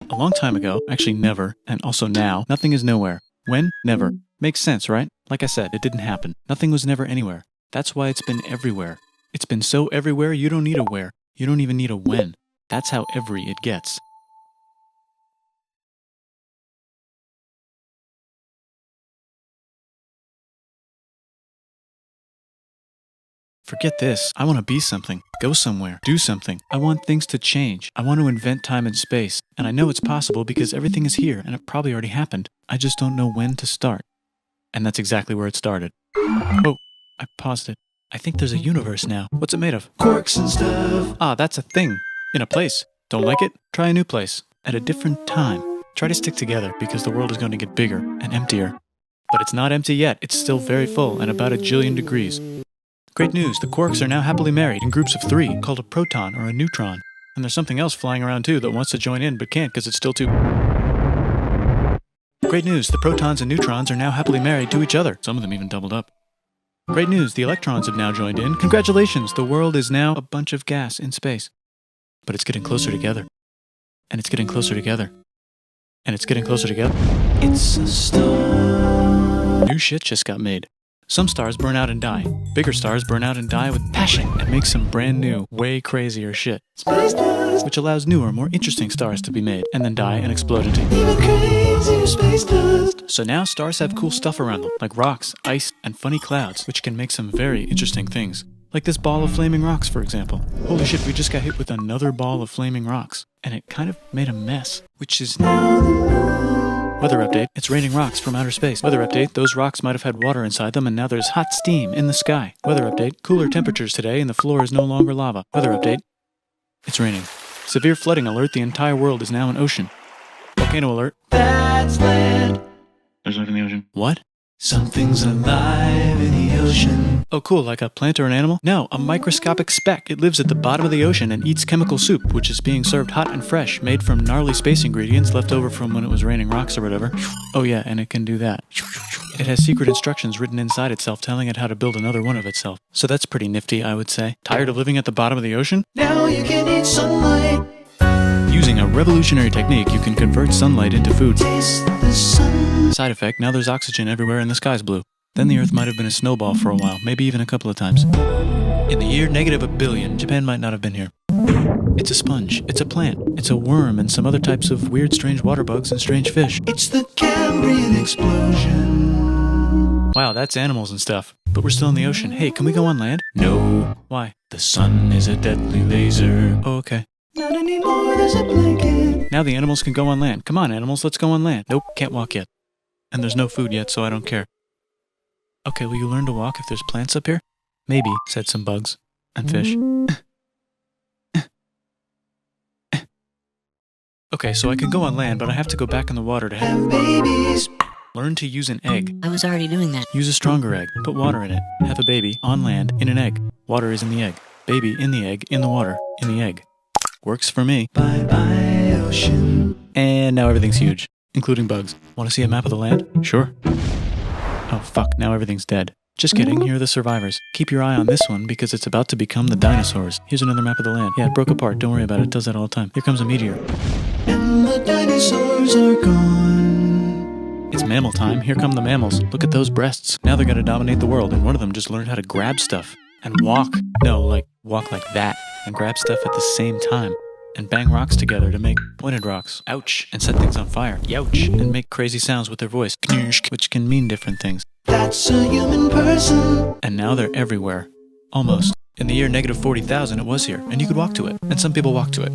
A long time ago, actually never, and also now, nothing is nowhere. When? Never. Makes sense, right? Like I said, it didn't happen. Nothing was never anywhere. That's why it's been everywhere. It's been so everywhere you don't need a where. You don't even need a when. That's how every it gets. Forget this. I want to be something. Go somewhere. Do something. I want things to change. I want to invent time and space. And I know it's possible because everything is here and it probably already happened. I just don't know when to start. And that's exactly where it started. Oh, I paused it. I think there's a universe now. What's it made of? Quarks and stuff. Ah, that's a thing. In a place. Don't like it? Try a new place. At a different time. Try to stick together because the world is going to get bigger and emptier. But it's not empty yet. It's still very full and about 1 jillion degrees. Great news, the quarks are now happily married in groups of 3, called a proton or a neutron. And there's something else flying around too that wants to join in but can't because it's still too... Great news, the protons and neutrons are now happily married to each other. Some of them even doubled up. Great news, the electrons have now joined in. Congratulations, the world is now a bunch of gas in space. But it's getting closer together. And it's getting closer together. And it's getting closer together. It's a star. New shit just got made. Some stars burn out and die. Bigger stars burn out and die with passion and make some brand new, way crazier shit. Space dust! Which allows newer, more interesting stars to be made, and then die and explode into even crazier space dust. So now stars have cool stuff around them, like rocks, ice, and funny clouds, which can make some very interesting things. Like this ball of flaming rocks, for example. Holy shit, we just got hit with another ball of flaming rocks. And it kind of made a mess, which is now the moon. Weather update, it's raining rocks from outer space. Weather update, those rocks might have had water inside them and now there's hot steam in the sky. Weather update, cooler temperatures today and the floor is no longer lava. Weather update, it's raining. Severe flooding alert, the entire world is now an ocean. Volcano alert, that's land. There's life in the ocean. What? Something's alive in the ocean. Oh cool, like a plant or an animal? No, a microscopic speck. It lives at the bottom of the ocean and eats chemical soup, which is being served hot and fresh, made from gnarly space ingredients left over from when it was raining rocks or whatever. Oh yeah, and it can do that. It has secret instructions written inside itself telling it how to build another one of itself. So that's pretty nifty, I would say. Tired of living at the bottom of the ocean? Now you can eat sunlight. Using a revolutionary technique, you can convert sunlight into food. Taste the sun. Side effect, now there's oxygen everywhere and the sky's blue. Then the Earth might have been a snowball for a while, maybe even a couple of times. In the year -1 billion, Japan might not have been here. It's a sponge, it's a plant, it's a worm and some other types of weird strange water bugs and strange fish. It's the Cambrian explosion. Wow, that's animals and stuff. But we're still in the ocean. Hey, can we go on land? No. Why? The sun is a deadly laser. Oh, okay. Not anymore, there's a blanket. Now the animals can go on land. Come on, animals, let's go on land. Nope, can't walk yet. And there's no food yet, so I don't care. Okay, will you learn to walk if there's plants up here? Maybe, said some bugs. And fish. Okay, so I can go on land, but I have to go back in the water to have babies. Learn to use an egg. I was already doing that. Use a stronger egg. Put water in it. Have a baby on land in an egg. Water is in the egg. Baby in the egg, in the water, in the egg. Works for me. Bye-bye, ocean. And now everything's huge, including bugs. Want to see a map of the land? Sure. Oh fuck, now everything's dead. Just kidding, here are the survivors. Keep your eye on this one because it's about to become the dinosaurs. Here's another map of the land. Yeah, it broke apart, don't worry about it, it does that all the time. Here comes a meteor. And the dinosaurs are gone. It's mammal time, here come the mammals. Look at those breasts. Now they're gonna dominate the world and one of them just learned how to grab stuff. And walk. No, like, walk like that. And grab stuff at the same time. And bang rocks together to make pointed rocks. Ouch. And set things on fire. Youch. And make crazy sounds with their voice. Knirsch, which can mean different things. That's a human person. And now they're everywhere. Almost. In the year -40,000 it was here. And you could walk to it. And some people walk to it.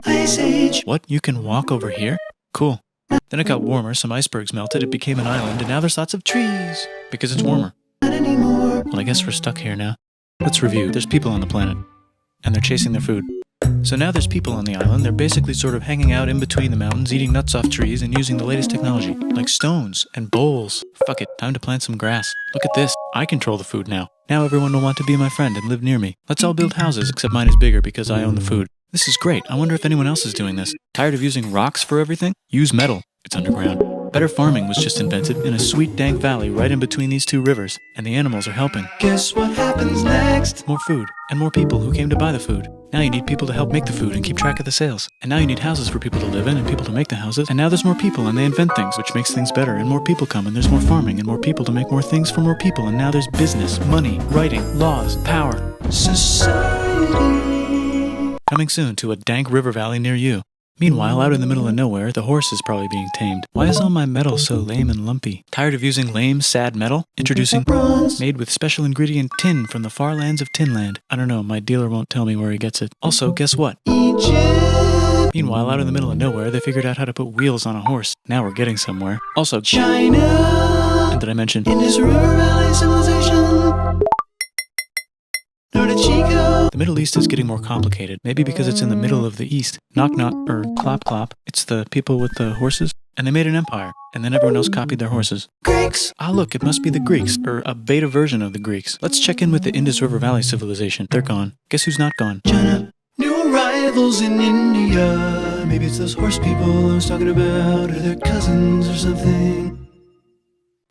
Ice Age. What? You can walk over here? Cool. Then it got warmer, some icebergs melted, it became an island, and now there's lots of trees. Because it's warmer. Not anymore. Well, I guess we're stuck here now. Let's review. There's people on the planet. And they're chasing their food. So now there's people on the island. They're basically sort of hanging out in between the mountains, eating nuts off trees and using the latest technology, like stones and bowls. Fuck it, time to plant some grass. Look at this. I control the food now. Now everyone will want to be my friend and live near me. Let's all build houses, except mine is bigger because I own the food. This is great. I wonder if anyone else is doing this. Tired of using rocks for everything? Use metal. It's underground. Better farming was just invented in a sweet dank valley right in between these two rivers, and the animals are helping. Guess what happens next? More food, and more people who came to buy the food. Now you need people to help make the food and keep track of the sales. And now you need houses for people to live in and people to make the houses. And now there's more people and they invent things, which makes things better. And more people come and there's more farming and more people to make more things for more people. And now there's business, money, writing, laws, power. Society. Coming soon to a dank river valley near you. Meanwhile, out in the middle of nowhere, the horse is probably being tamed. Why is all my metal so lame and lumpy? Tired of using lame, sad metal? Introducing bronze, made with special ingredient tin from the far lands of Tinland. I don't know, my dealer won't tell me where he gets it. Also, guess what? Egypt! Meanwhile, out in the middle of nowhere, they figured out how to put wheels on a horse. Now we're getting somewhere. Also, China! And did I mention Indus River Valley Civilization? The Middle East is getting more complicated, maybe because it's in the middle of the East. Knock knock, or clop clop. It's the people with the horses. And they made an empire, and then everyone else copied their horses. Greeks! Ah look, it must be the Greeks, or a beta version of the Greeks. Let's check in with the Indus River Valley Civilization. They're gone. Guess who's not gone? China. New arrivals in India. Maybe it's those horse people I was talking about, or their cousins or something.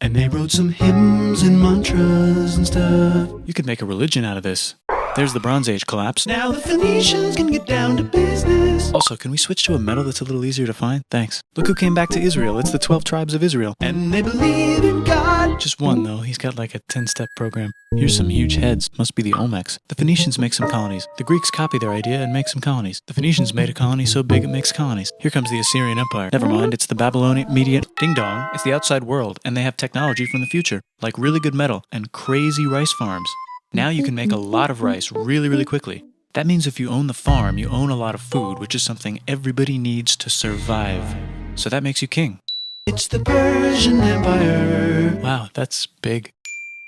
And they wrote some hymns and mantras and stuff. You could make a religion out of this. There's the Bronze Age collapse. Now the Phoenicians can get down to business. Also, can we switch to a metal that's a little easier to find? Thanks. Look who came back to Israel. It's the 12 tribes of Israel. And they believe in God. Just one, though. He's got like a 10-step program. Here's some huge heads. Must be the Olmecs. The Phoenicians make some colonies. The Greeks copy their idea and make some colonies. The Phoenicians made a colony so big it makes colonies. Here comes the Assyrian Empire. Never mind, it's the Babylonian Median. Ding dong. It's the outside world, and they have technology from the future, like really good metal and crazy rice farms. Now you can make a lot of rice really, really quickly. That means if you own the farm, you own a lot of food, which is something everybody needs to survive. So that makes you king. It's the Persian Empire. Wow, that's big.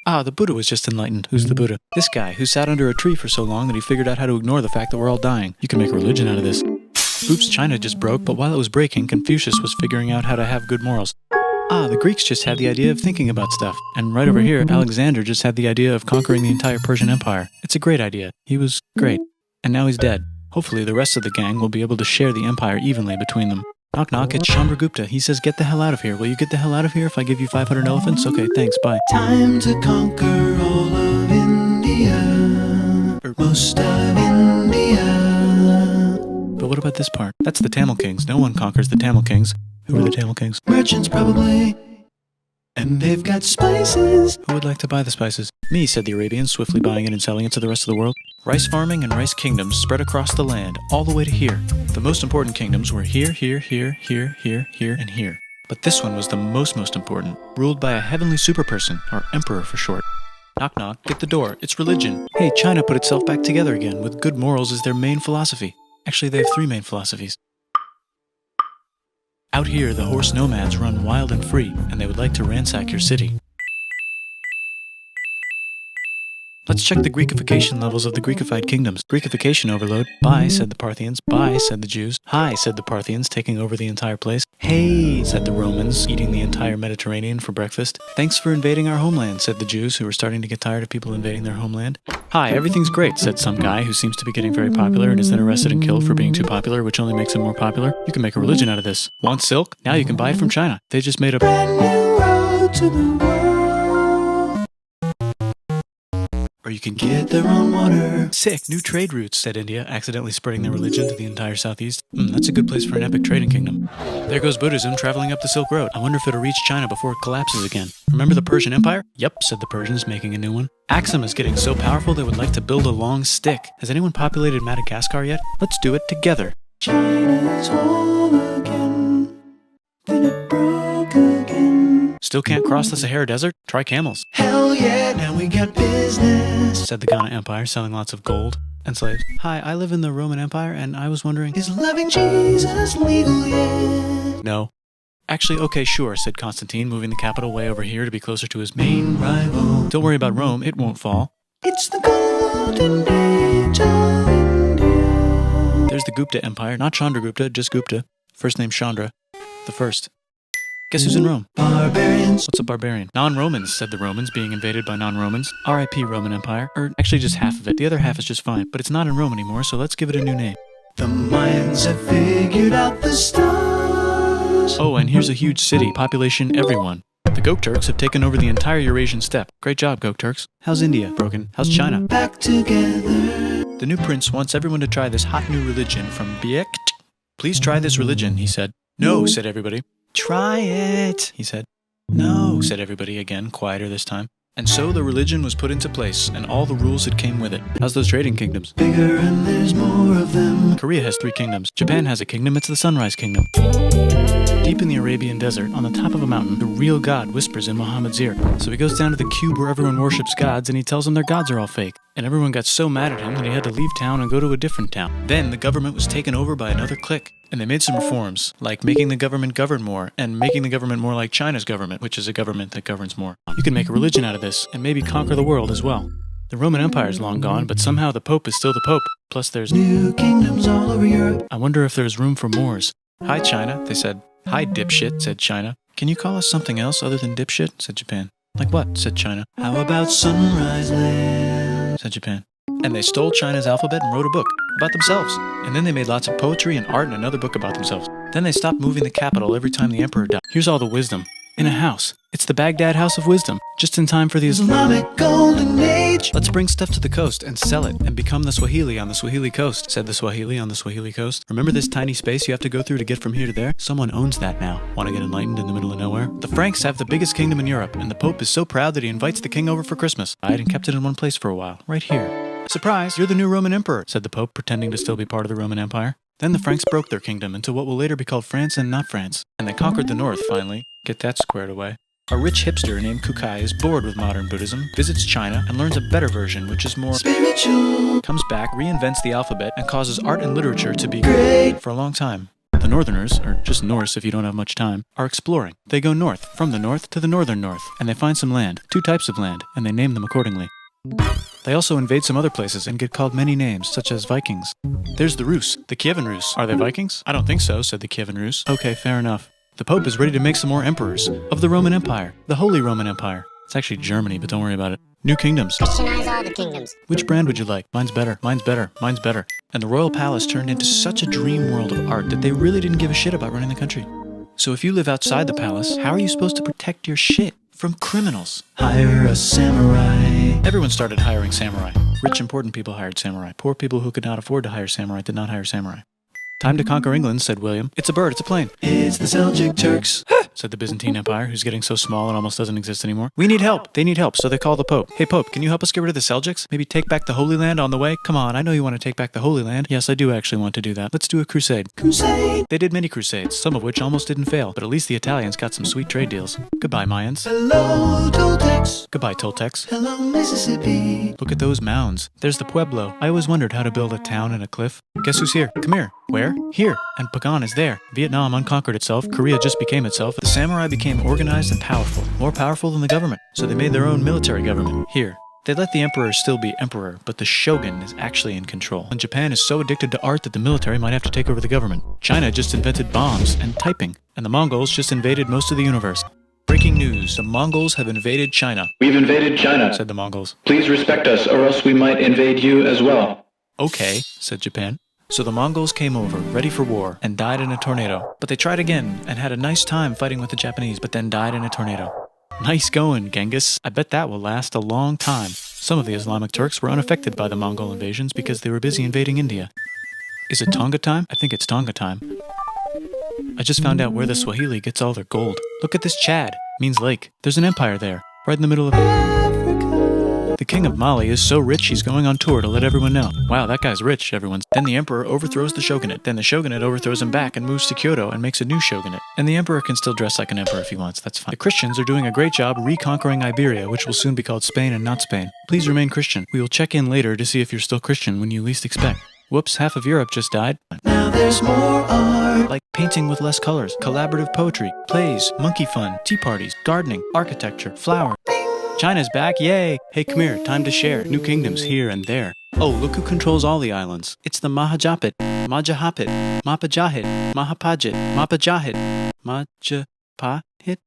Ah, the Buddha was just enlightened. Who's the Buddha? This guy who sat under a tree for so long that he figured out how to ignore the fact that we're all dying. You can make a religion out of this. Oops, China just broke, but while it was breaking, Confucius was figuring out how to have good morals. Ah, the Greeks just had the idea of thinking about stuff. And right over here, Alexander just had the idea of conquering the entire Persian Empire. It's a great idea. He was great. And now he's dead. Hopefully the rest of the gang will be able to share the empire evenly between them. Knock knock, it's Chandragupta. He says, get the hell out of here. Will you get the hell out of here if I give you 500 elephants? Okay, thanks, bye. Time to conquer all of India. Or most of India. But what about this part? That's the Tamil Kings. No one conquers the Tamil Kings. Who are the Tamil Kings? Merchants, probably. And they've got spices. Who would like to buy the spices? Me, said the Arabians, swiftly buying it and selling it to the rest of the world. Rice farming and rice kingdoms spread across the land, all the way to here. The most important kingdoms were here, here, here, here, here, here, and here. But this one was the most important, ruled by a heavenly superperson, or emperor for short. Knock knock, get the door, it's religion. Hey, China put itself back together again, with good morals as their main philosophy. Actually, they have 3 main philosophies. Out here, the horse nomads run wild and free, and they would like to ransack your city. Let's check the Greekification levels of the Greekified kingdoms. Greekification overload. Bye, said the Parthians. Bye, said the Jews. Hi, said the Parthians, taking over the entire place. Hey, said the Romans, eating the entire Mediterranean for breakfast. Thanks for invading our homeland, said the Jews, who were starting to get tired of people invading their homeland. Hi, everything's great, said some guy who seems to be getting very popular and is then arrested and killed for being too popular, which only makes him more popular. You can make a religion out of this. Want silk? Now you can buy it from China. They just made a brand new road to the world. Or you can get their own water. Sick, new trade routes, said India, accidentally spreading their religion to the entire southeast. That's a good place for an epic trading kingdom. There goes Buddhism traveling up the Silk Road. I wonder if it'll reach China before it collapses again. Remember the Persian Empire? Yep, said the Persians, making a new one. Axum is getting so powerful they would like to build a long stick. Has anyone populated Madagascar yet? Let's do it together. China's whole again. Then it broke again. Still can't cross the Sahara Desert? Try camels. Hell yeah, now we got business, said the Ghana Empire, selling lots of gold and slaves. Hi, I live in the Roman Empire, and I was wondering, is loving Jesus legal yet? No. Actually, okay, sure, said Constantine, moving the capital way over here to be closer to his main rival. Don't worry about Rome, it won't fall. It's the golden age of India. There's the Gupta Empire, not Chandragupta, just Gupta. First name Chandra, the first. Guess who's in Rome? Barbarians. What's a barbarian? Non-Romans, said the Romans, being invaded by non-Romans. R.I.P. Roman Empire. Or actually just half of it. The other half is just fine. But it's not in Rome anymore, so let's give it a new name. The Mayans have figured out the stars. Oh, and here's a huge city. Population everyone. The Gokturks have taken over the entire Eurasian steppe. Great job, Gokturks. How's India? Broken. How's China? Back together. The new prince wants everyone to try this hot new religion from Biekt. Please try this religion, he said. No, said everybody. Try it, he said. No, said everybody again, quieter this time. And so the religion was put into place, and all the rules that came with it. How's those trading kingdoms? Bigger and there's more of them. Korea has 3 kingdoms. Japan has a kingdom, it's the Sunrise Kingdom. Deep in the Arabian desert, on the top of a mountain, the real God whispers in Muhammad's ear. So he goes down to the cube where everyone worships gods, and he tells them their gods are all fake. And everyone got so mad at him that he had to leave town and go to a different town. Then the government was taken over by another clique. And they made some reforms, like making the government govern more, and making the government more like China's government, which is a government that governs more. You can make a religion out of this, and maybe conquer the world as well. The Roman Empire is long gone, but somehow the Pope is still the Pope. Plus there's new kingdoms all over Europe. I wonder if there's room for Moors. Hi, China, they said. Hi, dipshit, said China. Can you call us something else other than dipshit, said Japan. Like what, said China. How about Sunrise Land, said Japan. And they stole China's alphabet and wrote a book about themselves. And then they made lots of poetry and art and another book about themselves. Then they stopped moving the capital every time the emperor died. Here's all the wisdom. In a house. It's the Baghdad House of Wisdom. Just in time for the Islamic Golden Age. Let's bring stuff to the coast and sell it and become the Swahili on the Swahili coast, said the Swahili on the Swahili coast. Remember this tiny space you have to go through to get from here to there? Someone owns that now. Want to get enlightened in the middle of nowhere? The Franks have the biggest kingdom in Europe, and the Pope is so proud that he invites the king over for Christmas. And kept it in one place for a while. Right here. Surprise, you're the new Roman emperor, said the Pope, pretending to still be part of the Roman Empire. Then the Franks broke their kingdom into what will later be called France and not France. And they conquered the north, finally. Get that squared away. A rich hipster named Kukai is bored with modern Buddhism, visits China, and learns a better version, which is more spiritual. Comes back, reinvents the alphabet, and causes art and literature to be great for a long time. The Northerners, or just Norse if you don't have much time, are exploring. They go north, from the north to the northern north, and they find some land, 2 types of land, and they name them accordingly. They also invade some other places and get called many names, such as Vikings. There's the Rus, the Kievan Rus. Are they Vikings? I don't think so, said the Kievan Rus. Okay, fair enough. The Pope is ready to make some more emperors of the Roman Empire, the Holy Roman Empire. It's actually Germany, but don't worry about it. New kingdoms. Christianize all the kingdoms. Which brand would you like? Mine's better, mine's better, mine's better. And the royal palace turned into such a dream world of art that they really didn't give a shit about running the country. So if you live outside the palace, how are you supposed to protect your shit from criminals? Hire a samurai. Everyone started hiring samurai. Rich, important people hired samurai. Poor people who could not afford to hire samurai did not hire samurai. Time to conquer England, said William. It's a bird, it's a plane. It's the Seljuk Turks, said the Byzantine Empire, who's getting so small it almost doesn't exist anymore. We need help. They need help, so they call the Pope. Hey, Pope, can you help us get rid of the Seljuks? Maybe take back the Holy Land on the way? Come on, I know you want to take back the Holy Land. Yes, I do actually want to do that. Let's do a crusade. Crusade! They did many crusades, some of which almost didn't fail, but at least the Italians got some sweet trade deals. Goodbye, Mayans. Hello, Toltecs. Goodbye, Toltecs. Hello, Mississippi. Look at those mounds. There's the Pueblo. I always wondered how to build a town in a cliff. Guess who's here? Come here. Where? Here. And Pagan is there. Vietnam unconquered itself. Korea just became itself. The samurai became organized and powerful. More powerful than the government. So they made their own military government. Here. They let the emperor still be emperor, but the shogun is actually in control. And Japan is so addicted to art that the military might have to take over the government. China just invented bombs and typing. And the Mongols just invaded most of the universe. Breaking news. The Mongols have invaded China. We've invaded China, said the Mongols. Please respect us, or else we might invade you as well. Okay, said Japan. So the Mongols came over, ready for war, and died in a tornado. But they tried again, and had a nice time fighting with the Japanese, but then died in a tornado. Nice going, Genghis. I bet that will last a long time. Some of the Islamic Turks were unaffected by the Mongol invasions because they were busy invading India. Is it Tonga time? I think it's Tonga time. I just found out where the Swahili gets all their gold. Look at this Chad. Means lake. There's an empire there, right in the middle of Africa. The king of Mali is so rich he's going on tour to let everyone know. Wow, that guy's rich, everyone. Then the emperor overthrows the shogunate. Then the shogunate overthrows him back and moves to Kyoto and makes a new shogunate. And the emperor can still dress like an emperor if he wants, that's fine. The Christians are doing a great job reconquering Iberia, which will soon be called Spain and not Spain. Please remain Christian. We will check in later to see if you're still Christian when you least expect. Whoops, half of Europe just died. Now there's more art. Like painting with less colors, collaborative poetry, plays, monkey fun, tea parties, gardening, architecture, flower. China's back, yay! Hey, come here, time to share. New kingdoms here and there. Oh, look who controls all the islands. It's the Mahajapit, Majapahit, Mapajahit, Mahapajit, Mapajahit, Majapahit.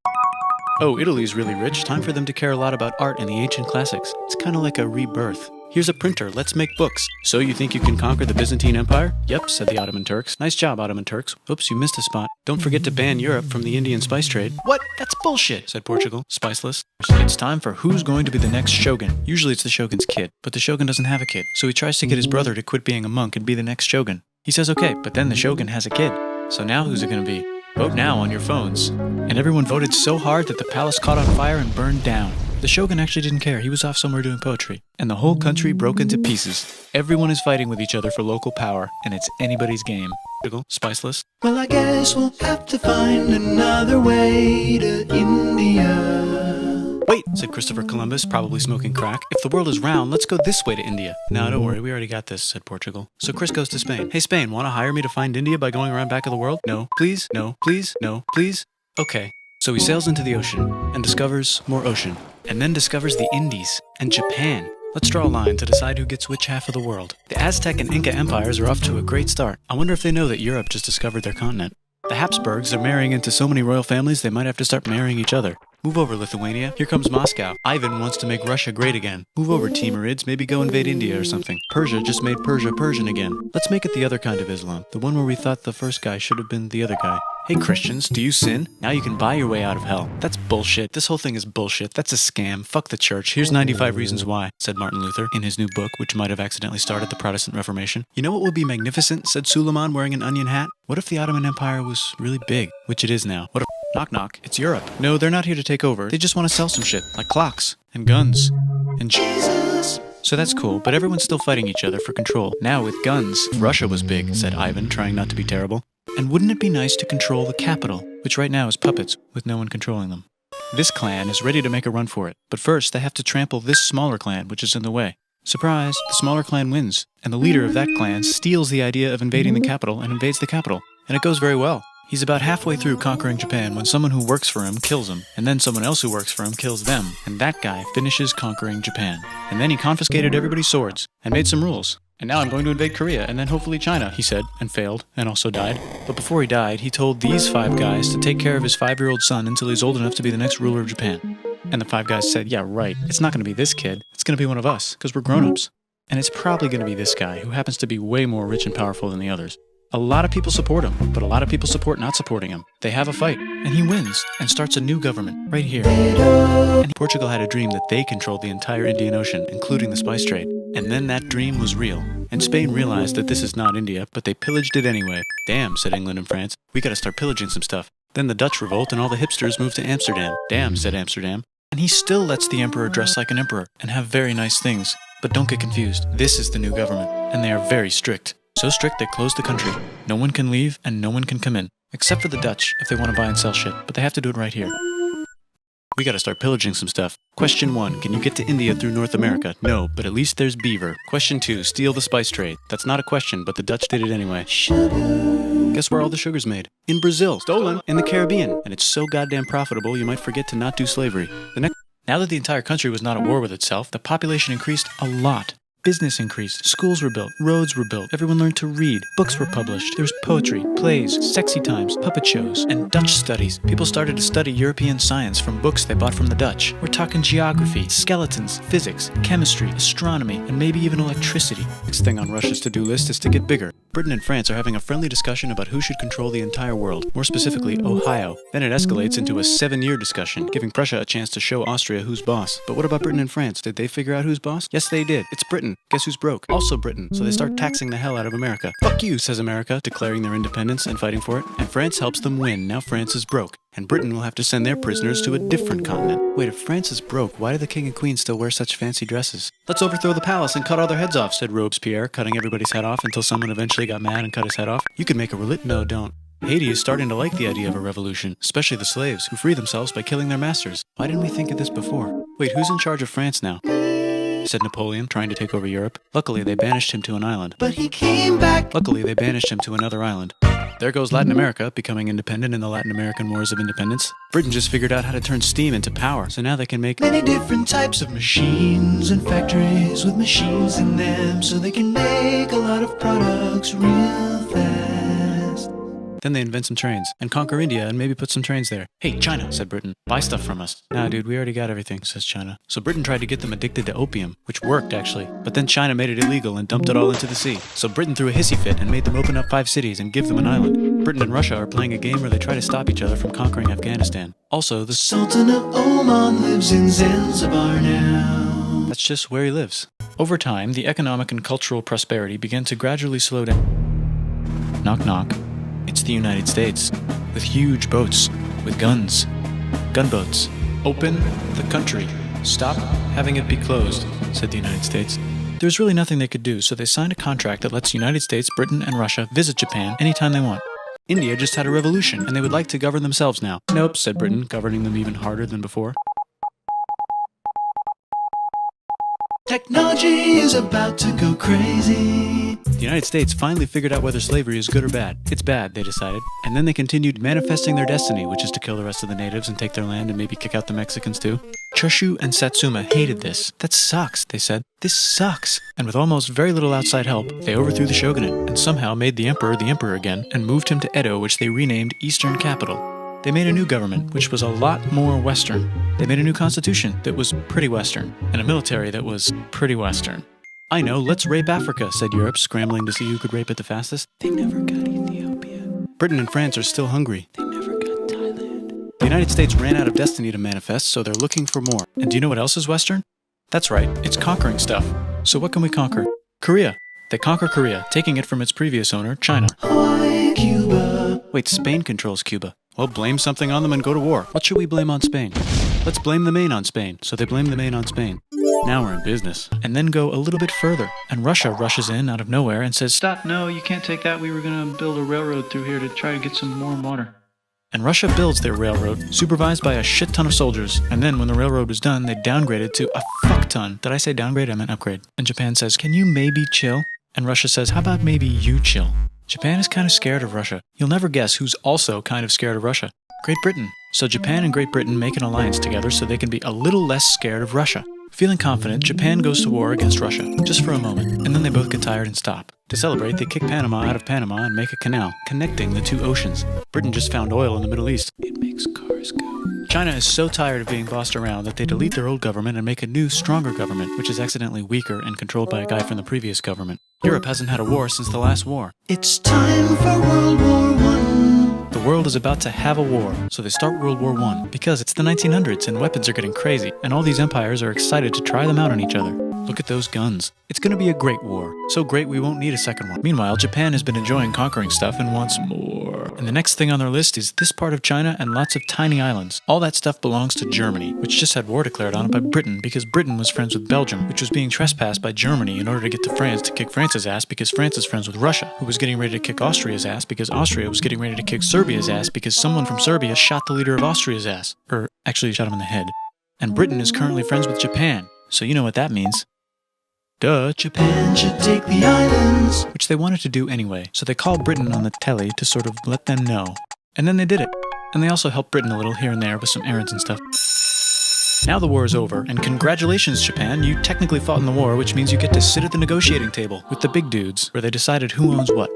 Oh, Italy's really rich. Time for them to care a lot about art and the ancient classics. It's kind of like a rebirth. Here's a printer, let's make books. So you think you can conquer the Byzantine Empire? Yep, said the Ottoman Turks. Nice job, Ottoman Turks. Oops, you missed a spot. Don't forget to ban Europe from the Indian spice trade. What? That's bullshit, said Portugal, spiceless. It's time for who's going to be the next shogun. Usually it's the shogun's kid, but the shogun doesn't have a kid. So he tries to get his brother to quit being a monk and be the next shogun. He says okay, but then the shogun has a kid. So now who's it going to be? Vote now on your phones. And everyone voted so hard that the palace caught on fire and burned down. The shogun actually didn't care. He was off somewhere doing poetry. And the whole country broke into pieces. Everyone is fighting with each other for local power, and it's anybody's game. Spiceless. Well, I guess we'll have to find another way to India. Wait, said Christopher Columbus, probably smoking crack. If the world is round, let's go this way to India. No, don't worry, we already got this, said Portugal. So Chris goes to Spain. Hey, Spain, want to hire me to find India by going around back of the world? No, please, no, please, no, please. Okay. So he sails into the ocean and discovers more ocean, and then discovers the Indies and Japan. Let's draw a line to decide who gets which half of the world. The Aztec and Inca empires are off to a great start. I wonder if they know that Europe just discovered their continent. The Habsburgs are marrying into so many royal families they might have to start marrying each other. Move over, Lithuania. Here comes Moscow. Ivan wants to make Russia great again. Move over, Timurids. Maybe go invade India or something. Persia just made Persia Persian again. Let's make it the other kind of Islam. The one where we thought the first guy should have been the other guy. Hey Christians, do you sin? Now you can buy your way out of hell. That's bullshit. This whole thing is bullshit. That's a scam. Fuck the church. Here's 95 reasons why, said Martin Luther in his new book, which might have accidentally started the Protestant Reformation. You know what would be magnificent, said Suleiman wearing an onion hat? What if the Ottoman Empire was really big, which it is now? What if... Knock knock, it's Europe. No, they're not here to take over. They just want to sell some shit, like clocks, and guns, and Jesus. So that's cool, but everyone's still fighting each other for control. Now with guns, Russia was big, said Ivan, trying not to be terrible. And wouldn't it be nice to control the capital, which right now is puppets, with no one controlling them? This clan is ready to make a run for it, but first they have to trample this smaller clan, which is in the way. Surprise, the smaller clan wins, and the leader of that clan steals the idea of invading the capital and invades the capital, and it goes very well. He's about halfway through conquering Japan when someone who works for him kills him, and then someone else who works for him kills them, and that guy finishes conquering Japan. And then he confiscated everybody's swords, and made some rules. And now I'm going to invade Korea, and then hopefully China, he said, and failed, and also died. But before he died, he told these 5 guys to take care of his 5-year-old son until he's old enough to be the next ruler of Japan. And the 5 guys said, yeah, right, it's not going to be this kid, it's going to be one of us, because we're grown-ups. And it's probably going to be this guy, who happens to be way more rich and powerful than the others. A lot of people support him, but a lot of people support not supporting him. They have a fight, and he wins, and starts a new government, right here. And Portugal had a dream that they controlled the entire Indian Ocean, including the spice trade. And then that dream was real. And Spain realized that this is not India, but they pillaged it anyway. Damn, said England and France, we gotta start pillaging some stuff. Then the Dutch revolt and all the hipsters moved to Amsterdam. Damn, said Amsterdam. And he still lets the emperor dress like an emperor, and have very nice things. But don't get confused, this is the new government, and they are very strict. So strict they closed the country. No one can leave and no one can come in. Except for the Dutch, if they want to buy and sell shit. But they have to do it right here. We gotta start pillaging some stuff. Question 1, can you get to India through North America? No, but at least there's beaver. Question 2, steal the spice trade. That's not a question, but the Dutch did it anyway. Sugar. Guess where all the sugar's made? In Brazil. Stolen. In the Caribbean. And it's so goddamn profitable you might forget to not do slavery. Now that the entire country was not at war with itself, the population increased a lot. Business increased, schools were built, roads were built, everyone learned to read, books were published, there was poetry, plays, sexy times, puppet shows, and Dutch studies. People started to study European science from books they bought from the Dutch. We're talking geography, skeletons, physics, chemistry, astronomy, and maybe even electricity. Next thing on Russia's to-do list is to get bigger. Britain and France are having a friendly discussion about who should control the entire world, more specifically Ohio. Then it escalates into a 7-year discussion, giving Prussia a chance to show Austria who's boss. But what about Britain and France? Did they figure out who's boss? Yes, they did. It's Britain. Guess who's broke? Also Britain. So they start taxing the hell out of America. Fuck you, says America, declaring their independence and fighting for it. And France helps them win. Now France is broke. And Britain will have to send their prisoners to a different continent. Wait, if France is broke, why do the king and queen still wear such fancy dresses? Let's overthrow the palace and cut all their heads off, said Robespierre, cutting everybody's head off until someone eventually got mad and cut his head off. You could make a No, don't. Haiti is starting to like the idea of a revolution, especially the slaves, who free themselves by killing their masters. Why didn't we think of this before? Wait, who's in charge of France now? Said Napoleon, trying to take over Europe. Luckily, they banished him to an island. But he came back. Luckily, they banished him to another island. There goes Latin America, becoming independent in the Latin American Wars of Independence. Britain just figured out how to turn steam into power, so now they can make many different types of machines and factories with machines in them, so they can make a lot of products real fast. Then they invent some trains and conquer India and maybe put some trains there. Hey, China, said Britain, buy stuff from us. Nah, dude, we already got everything, says China. So Britain tried to get them addicted to opium, which worked actually. But then China made it illegal and dumped it all into the sea. So Britain threw a hissy fit and made them open up 5 cities and give them an island. Britain and Russia are playing a game where they try to stop each other from conquering Afghanistan. Also, the Sultan of Oman lives in Zanzibar now. That's just where he lives. Over time, the economic and cultural prosperity began to gradually slow down. Knock knock. It's the United States, with huge boats, with guns. Gunboats. Open the country. Stop having it be closed, said the United States. There's really nothing they could do, so they signed a contract that lets the United States, Britain, and Russia visit Japan anytime they want. India just had a revolution, and they would like to govern themselves now. Nope, said Britain, governing them even harder than before. Technology is about to go crazy. The United States finally figured out whether slavery is good or bad. It's bad, they decided. And then they continued manifesting their destiny, which is to kill the rest of the natives and take their land and maybe kick out the Mexicans too. Chushu and Satsuma hated this. That sucks, they said. This sucks. And with almost very little outside help, they overthrew the shogunate and somehow made the emperor again and moved him to Edo, which they renamed Eastern Capital. They made a new government, which was a lot more Western. They made a new constitution that was pretty Western, and a military that was pretty Western. I know, let's rape Africa, said Europe, scrambling to see who could rape it the fastest. They never got Ethiopia. Britain and France are still hungry. They never got Thailand. The United States ran out of destiny to manifest, so they're looking for more. And do you know what else is Western? That's right, it's conquering stuff. So what can we conquer? Korea. They conquer Korea, taking it from its previous owner, China. Hawaii, Cuba. Wait, Spain controls Cuba. Well, blame something on them and go to war. What should we blame on Spain? Let's blame the Maine on Spain. So they blame the Maine on Spain. Now we're in business. And then go a little bit further. And Russia rushes in out of nowhere and says, "Stop, no, you can't take that. We were going to build a railroad through here to try to get some warm water." And Russia builds their railroad, supervised by a shit ton of soldiers. And then when the railroad was done, they downgraded to a fuck ton. Did I say downgrade? I meant upgrade. And Japan says, "Can you maybe chill?" And Russia says, "How about maybe you chill?" Japan is kind of scared of Russia. You'll never guess who's also kind of scared of Russia. Great Britain. So Japan and Great Britain make an alliance together so they can be a little less scared of Russia. Feeling confident, Japan goes to war against Russia, just for a moment, and then they both get tired and stop. To celebrate, they kick Panama out of Panama and make a canal, connecting the two oceans. Britain just found oil in the Middle East. It makes cars go. China is so tired of being bossed around that they delete their old government and make a new, stronger government, which is accidentally weaker and controlled by a guy from the previous government. Europe hasn't had a war since the last war. It's time for World War I. The world is about to have a war, so they start World War I, because it's the 1900s and weapons are getting crazy, and all these empires are excited to try them out on each other. Look at those guns. It's going to be a great war. So great we won't need a second one. Meanwhile, Japan has been enjoying conquering stuff and wants more. And the next thing on their list is this part of China and lots of tiny islands. All that stuff belongs to Germany, which just had war declared on it by Britain because Britain was friends with Belgium, which was being trespassed by Germany in order to get to France to kick France's ass because France is friends with Russia, who was getting ready to kick Austria's ass because Austria was getting ready to kick Serbia's ass because someone from Serbia shot the leader of Austria's ass. Actually shot him in the head. And Britain is currently friends with Japan, so you know what that means. Duh. Japan should take the islands. Which they wanted to do anyway, so they called Britain on the telly to sort of let them know. And then they did it. And they also helped Britain a little here and there with some errands and stuff. Now the war is over, and congratulations, Japan, you technically fought in the war, which means you get to sit at the negotiating table with the big dudes, where they decided who owns what.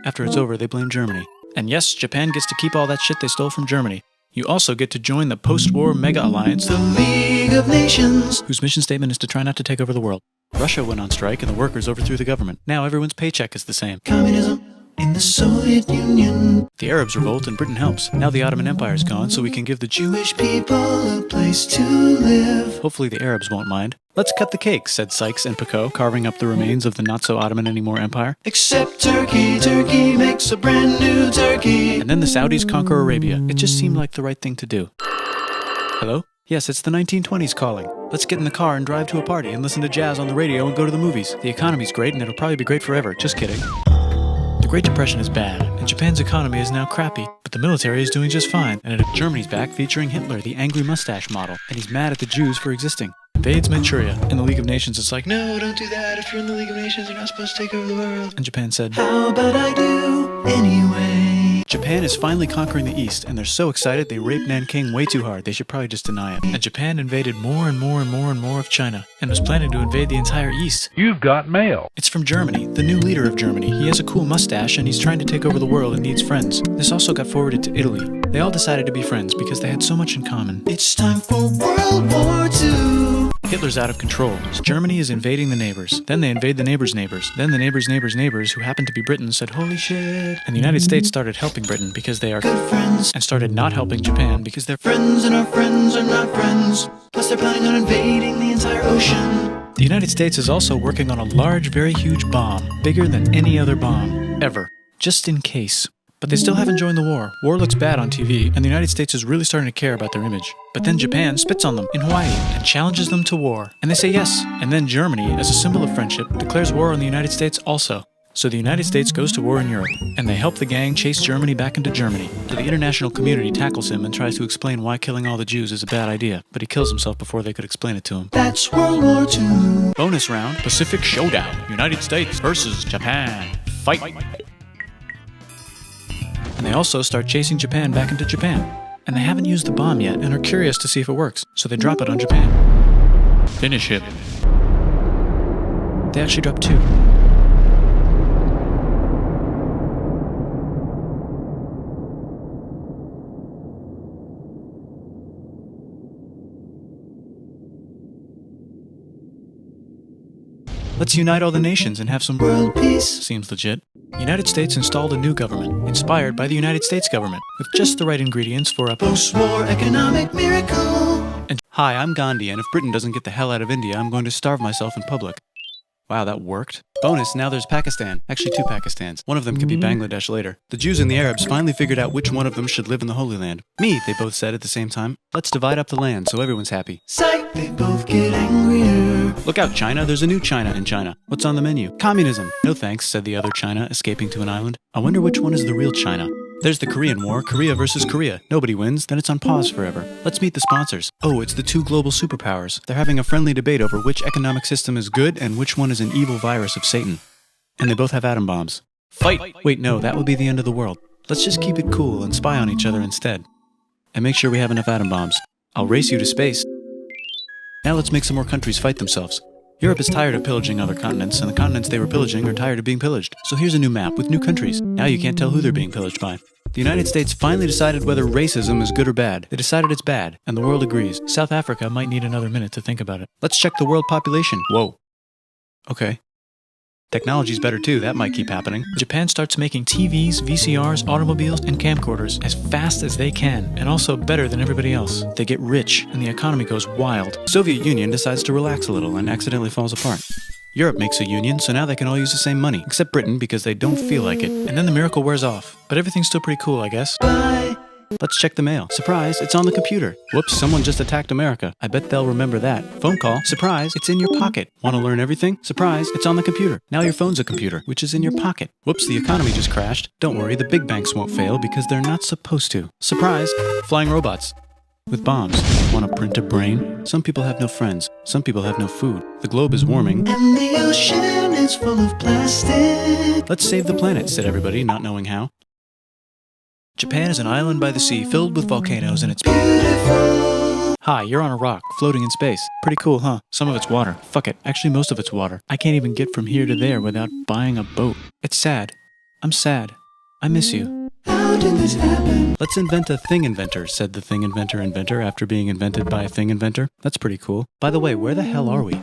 After it's over, they blame Germany. And yes, Japan gets to keep all that shit they stole from Germany. You also get to join the post-war mega-alliance, The League of Nations. whose mission statement is to try not to take over the world. Russia went on strike and the workers overthrew the government. Now everyone's paycheck is the same. Communism in the Soviet Union. The Arabs revolt and Britain helps. Now the Ottoman Empire is gone, so we can give the Jewish people a place to live. Hopefully the Arabs won't mind. Let's cut the cake, said Sykes and Picot, carving up the remains of the not-so-Ottoman-anymore empire. Except Turkey. Turkey makes a brand new Turkey. And then the Saudis conquer Arabia. It just seemed like the right thing to do. Hello? Yes, it's the 1920s calling. Let's get in the car and drive to a party and listen to jazz on the radio and go to the movies. The economy's great and it'll probably be great forever. Just kidding. The Great Depression is bad, and Japan's economy is now crappy, but the military is doing just fine, and Germany's back featuring Hitler, the angry mustache model, and he's mad at the Jews for existing. Invades Manchuria. In the League of Nations, it's like, no, don't do that. If you're in the League of Nations, you're not supposed to take over the world. And Japan said, How about I do anyway? Japan is finally conquering the East, and they're so excited they raped Nanking way too hard. They should probably just deny it. And Japan invaded more and more and more and more of China, and was planning to invade the entire East. You've got mail. It's from Germany, the new leader of Germany. He has a cool mustache, and he's trying to take over the world and needs friends. This also got forwarded to Italy. They all decided to be friends because they had so much in common. It's time for World War II. Hitler's out of control. Germany is invading the neighbors. Then they invade the neighbors' neighbors. Then the neighbors' neighbors' neighbors, who happened to be Britain, said, "Holy shit." And the United States started helping Britain because they are Good friends. and started not helping Japan because they're Friends and our friends are not friends. Plus they're planning on invading the entire ocean. The United States is also working on a large, very huge bomb, bigger than any other bomb, ever, just in case. But they still haven't joined the war. War looks bad on TV, and the United States is really starting to care about their image. But then Japan spits on them in Hawaii and challenges them to war. And they say yes. And then Germany, as a symbol of friendship, declares war on the United States also. So the United States goes to war in Europe, and they help the gang chase Germany back into Germany. So the international community tackles him and tries to explain why killing all the Jews is a bad idea, but he kills himself before they could explain it to him. That's World War II. Bonus round, Pacific Showdown, United States versus Japan. Fight! And they also start chasing Japan back into Japan. And they haven't used the bomb yet and are curious to see if it works, so they drop it on Japan. Finish him. They actually drop 2. Let's unite all the nations and have some World peace. Seems legit. United States installed a new government, inspired by the United States government, with just the right ingredients for a Post-war economic miracle. And hi, I'm Gandhi, and if Britain doesn't get the hell out of India, I'm going to starve myself in public. Wow, that worked. Bonus, now there's Pakistan. Actually, 2 Pakistans. One of them could be Bangladesh later. The Jews and the Arabs finally figured out which one of them should live in the Holy Land. Me, they both said at the same time. Let's divide up the land so everyone's happy. Psych, they both get angrier. Look out, China. There's a new China in China. What's on the menu? Communism. No thanks, said the other China, escaping to an island. I wonder which one is the real China. There's the Korean War, Korea versus Korea. Nobody wins, then it's on pause forever. Let's meet the sponsors. Oh, it's the 2 global superpowers. They're having a friendly debate over which economic system is good and which one is an evil virus of Satan. And they both have atom bombs. Fight! Wait, no, that would be the end of the world. Let's just keep it cool and spy on each other instead. And make sure we have enough atom bombs. I'll race you to space. Now let's make some more countries fight themselves. Europe is tired of pillaging other continents, and the continents they were pillaging are tired of being pillaged. So here's a new map with new countries. Now you can't tell who they're being pillaged by. The United States finally decided whether racism is good or bad. They decided it's bad, and the world agrees. South Africa might need another minute to think about it. Let's check the world population. Whoa. Okay. Technology's better too, that might keep happening. Japan starts making TVs, VCRs, automobiles, and camcorders as fast as they can, and also better than everybody else. They get rich, and the economy goes wild. Soviet Union decides to relax a little and accidentally falls apart. Europe makes a union, so now they can all use the same money, except Britain because they don't feel like it. And then the miracle wears off. But everything's still pretty cool, I guess. Bye. Let's check the mail. Surprise, it's on the computer. Whoops, someone just attacked America. I bet they'll remember that. Phone call. Surprise, it's in your pocket. Want to learn everything? Surprise, it's on the computer. Now your phone's a computer, which is in your pocket. Whoops, the economy just crashed. Don't worry, the big banks won't fail because they're not supposed to. Surprise, flying robots. With bombs. Want to print a brain? Some people have no friends. Some people have no food. The globe is warming. And the ocean is full of plastic. Let's save the planet, said everybody, not knowing how. Japan is an island by the sea filled with volcanoes and it's Beautiful. Hi, you're on a rock, floating in space. Pretty cool, huh? Some of it's water. Fuck it. Actually, most of it's water. I can't even get from here to there without buying a boat. It's sad. I'm sad. I miss you. How did this happen? Let's invent a thing inventor, said the thing inventor after being invented by a thing inventor. That's pretty cool. By the way, where the hell are we?